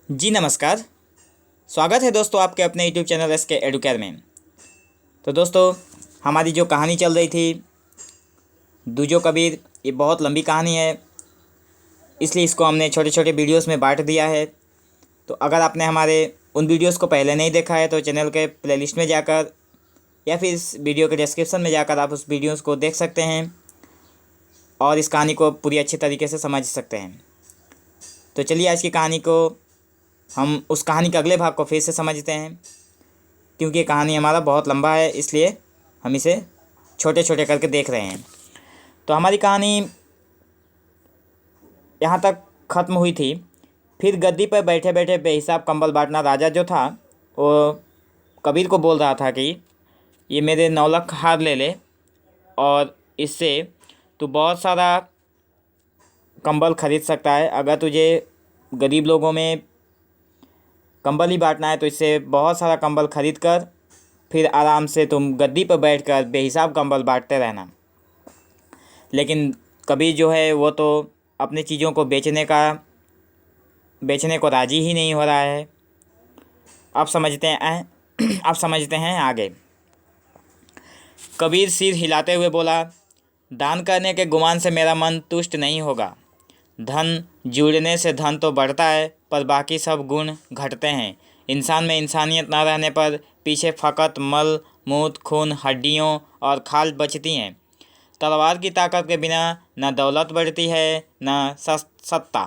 जी नमस्कार। स्वागत है दोस्तों आपके अपने यूट्यूब चैनल एसके एडुकेयर में। तो दोस्तों, हमारी जो कहानी चल रही थी दूजो कबीर, ये बहुत लंबी कहानी है, इसलिए इसको हमने छोटे छोटे वीडियोस में बांट दिया है। तो अगर आपने हमारे उन वीडियोस को पहले नहीं देखा है तो चैनल के प्लेलिस्ट में जाकर या फिर इस वीडियो के डिस्क्रिप्शन में जाकर आप उस वीडियोस को देख सकते हैं और इस कहानी को पूरी अच्छी तरीके से समझ सकते हैं। तो चलिए आज की कहानी को हम उस कहानी के अगले भाग को फिर से समझते हैं, क्योंकि ये कहानी हमारा बहुत लंबा है, इसलिए हम इसे छोटे छोटे करके देख रहे हैं। तो हमारी कहानी यहाँ तक ख़त्म हुई थी। फिर गद्दी पर बैठे बैठे बेहिसाब कंबल बांटना राजा जो था वो कबीर को बोल रहा था कि ये मेरे 9 लाख हार ले ले और इससे तू बहुत सारा कंबल खरीद सकता है। अगर तुझे गरीब लोगों में कंबल ही बांटना है तो इससे बहुत सारा कंबल खरीद कर फिर आराम से तुम गद्दी पर बैठकर बेहिसाब कंबल बांटते रहना। लेकिन कबीर जो है वो तो अपनी चीज़ों को बेचने को राज़ी ही नहीं हो रहा है। अब समझते हैं आगे। कबीर सिर हिलाते हुए बोला, दान करने के गुमान से मेरा मन तुष्ट नहीं होगा। धन जुड़ने से धन तो बढ़ता है पर बाकी सब गुण घटते हैं। इंसान में इंसानियत न रहने पर पीछे फ़कत मल मूत्र खून हड्डियों और खाल बचती हैं। तलवार की ताकत के बिना न दौलत बढ़ती है न सत्ता।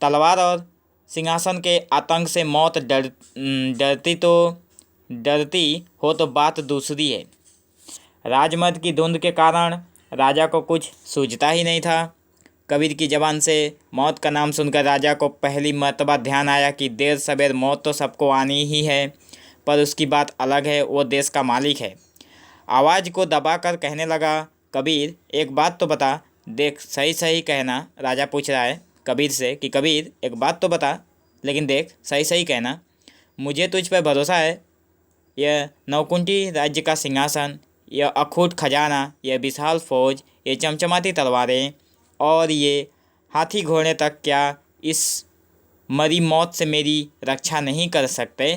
तलवार और सिंहासन के आतंक से मौत डरती हो तो बात दूसरी है। राजमद की धुंध के कारण राजा को कुछ सूझता ही नहीं था। कबीर की ज़बान से मौत का नाम सुनकर राजा को पहली मर्तबा ध्यान आया कि देर सवेर मौत तो सबको आनी ही है, पर उसकी बात अलग है, वो देश का मालिक है। आवाज़ को दबाकर कहने लगा, कबीर एक बात तो बता, देख सही सही कहना। राजा पूछ रहा है कबीर से कि कबीर एक बात तो बता, लेकिन देख सही सही कहना। मुझे तुझ पर भरोसा है। यह नौकुंठी राज्य का सिंहासन, यह अखूट खजाना, यह विशाल फौज, ये चमचमाती तलवारें और ये हाथी घोड़े तक क्या इस मरी मौत से मेरी रक्षा नहीं कर सकते?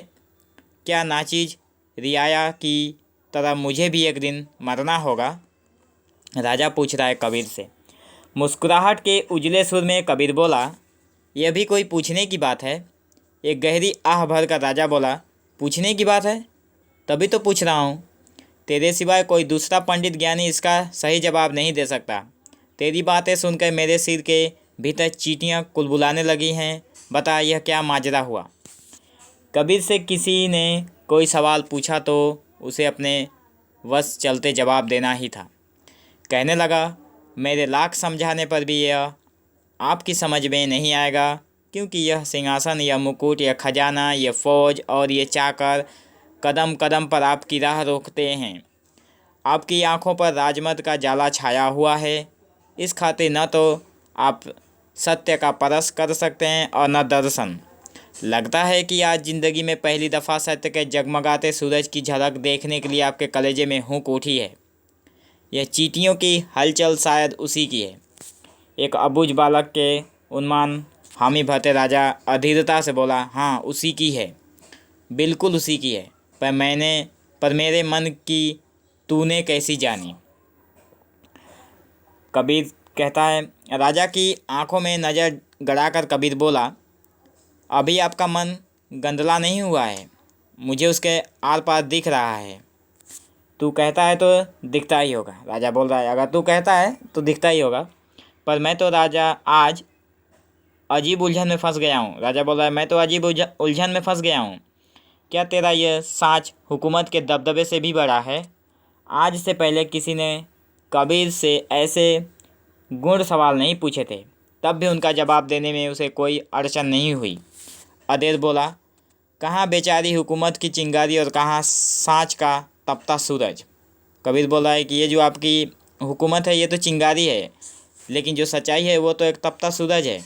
क्या नाचीज रियाया की तरह मुझे भी एक दिन मरना होगा? राजा पूछ रहा है कबीर से। मुस्कुराहट के उजले सुर में कबीर बोला, यह भी कोई पूछने की बात है? एक गहरी आह भर कर राजा बोला, पूछने की बात है? तभी तो पूछ रहा हूँ। तेरे सिवाय कोई दूसरा पंडित ज्ञानी इसका सही जवाब नहीं दे सकता। तेरी बातें सुनकर मेरे सिर के भीतर चींटियाँ कुलबुलाने लगी हैं। बता यह क्या माजरा हुआ? कबीर से किसी ने कोई सवाल पूछा तो उसे अपने वश चलते जवाब देना ही था। कहने लगा, मेरे लाख समझाने पर भी यह आपकी समझ में नहीं आएगा, क्योंकि यह सिंहासन, यह मुकुट, यह खजाना, यह फौज और ये चाकर कदम कदम पर आपकी राह रोकते हैं। आपकी आंखों पर राजमद का जाला छाया हुआ है। इस खातिर न तो आप सत्य का परस कर सकते हैं और न दर्शन। लगता है कि आज ज़िंदगी में पहली दफ़ा सत्य के जगमगाते सूरज की झलक देखने के लिए आपके कलेजे में हुक उठी है। यह चींटियों की हलचल शायद उसी की है। एक अबुझ बालक के उन्माद हामी भरते राजा अधीरता से बोला, हाँ उसी की है, बिल्कुल उसी की है। पर मेरे मन की तूने कैसी जानी? कबीर कहता है, राजा की आंखों में नज़र गड़ाकर कबीर बोला, अभी आपका मन गंदला नहीं हुआ है, मुझे उसके आर पार दिख रहा है। तू कहता है तो दिखता ही होगा। राजा बोल रहा है, अगर तू कहता है तो दिखता ही होगा, पर मैं तो राजा आज अजीब उलझन में फंस गया हूँ। राजा बोल रहा है, मैं तो अजीब उलझन में फंस गया हूँ। क्या तेरा यह साँच हुकूमत के दबदबे से भी बड़ा है? आज से पहले किसी ने कबीर से ऐसे गुण सवाल नहीं पूछे थे, तब भी उनका जवाब देने में उसे कोई अड़चन नहीं हुई। अदेर बोला, कहाँ बेचारी हुकूमत की चिंगारी और कहाँ साँच का तपता सूरज? कबीर बोला है कि ये जो आपकी हुकूमत है ये तो चिंगारी है, लेकिन जो सच्चाई है वो तो एक तपता सूरज है,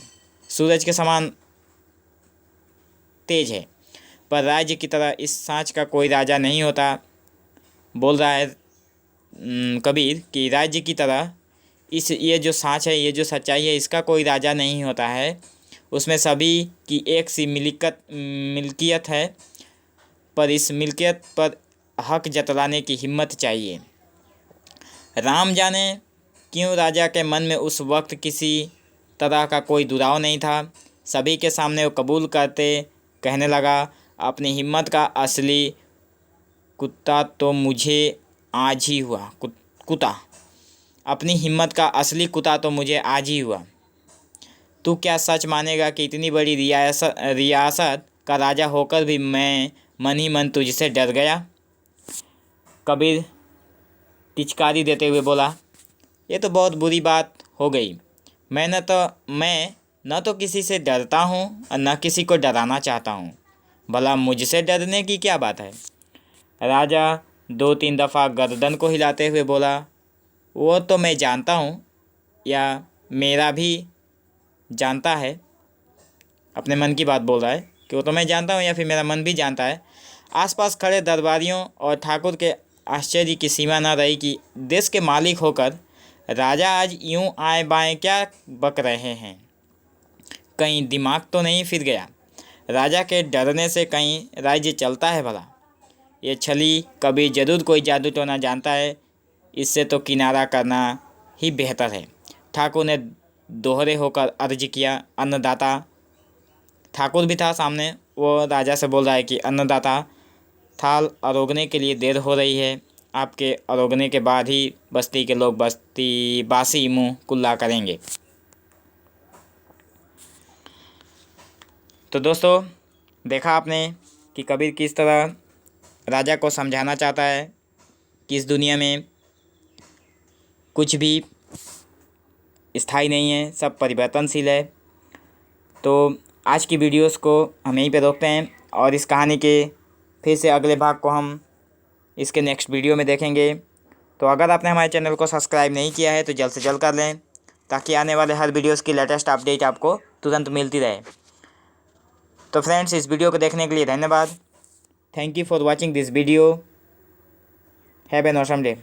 सूरज के समान तेज है। पर राज्य की तरह इस साँच का कोई राजा नहीं होता। बोल रहा है कबीर कि राज्य की तरह ये जो साँच है, ये जो सच्चाई है, इसका कोई राजा नहीं होता है। उसमें सभी की एक सी मिल्कियत है, पर इस मिल्कियत पर हक जतलाने की हिम्मत चाहिए। राम जाने क्यों राजा के मन में उस वक्त किसी तरह का कोई दुराव नहीं था। सभी के सामने वो कबूल करते कहने लगा, अपनी हिम्मत का असली कुत्ता तो मुझे आज ही हुआ। कुत्ता अपनी हिम्मत का असली कुत्ता तो मुझे आज ही हुआ। तू क्या सच मानेगा कि इतनी बड़ी रियासत का राजा होकर भी मैं मन ही मन तुझसे डर गया? कबीर टिचकारी देते हुए बोला, ये तो बहुत बुरी बात हो गई। मैं न तो किसी से डरता हूँ और न किसी को डराना चाहता हूँ। भला मुझसे डरने की क्या बात है? राजा 2-3 दफ़ा गर्दन को हिलाते हुए बोला, वो तो मैं जानता हूँ, या मेरा भी जानता है। अपने मन की बात बोल रहा है कि वो तो मैं जानता हूँ या फिर मेरा मन भी जानता है। आसपास खड़े दरबारियों और ठाकुर के आश्चर्य की सीमा न रही कि देश के मालिक होकर राजा आज यूं आए बाएं क्या बक रहे हैं। कहीं दिमाग तो नहीं फिर गया? राजा के डरने से कहीं राज्य चलता है भला? ये छली कबीर जरूर कोई जादू टोना जानता है। इससे तो किनारा करना ही बेहतर है। ठाकुर ने दोहरे होकर अर्ज किया, अन्नदाता। ठाकुर भी था सामने। वो राजा से बोल रहा है कि अन्नदाता, थाल अरोगने के लिए देर हो रही है। आपके अरोगने के बाद ही बस्ती के लोग बासी मुँह कुल्ला करेंगे। तो दोस्तों, देखा आपने कि कबीर किस तरह राजा को समझाना चाहता है कि इस दुनिया में कुछ भी स्थायी नहीं है, सब परिवर्तनशील है। तो आज की वीडियोस को हम यहीं पे रोकते हैं और इस कहानी के फिर से अगले भाग को हम इसके नेक्स्ट वीडियो में देखेंगे। तो अगर आपने हमारे चैनल को सब्सक्राइब नहीं किया है तो जल्द से जल्द कर लें, ताकि आने वाले हर वीडियोस की लेटेस्ट अपडेट आपको तुरंत मिलती रहे। तो फ्रेंड्स, इस वीडियो को देखने के लिए धन्यवाद। Thank you for watching this video. Have an awesome day.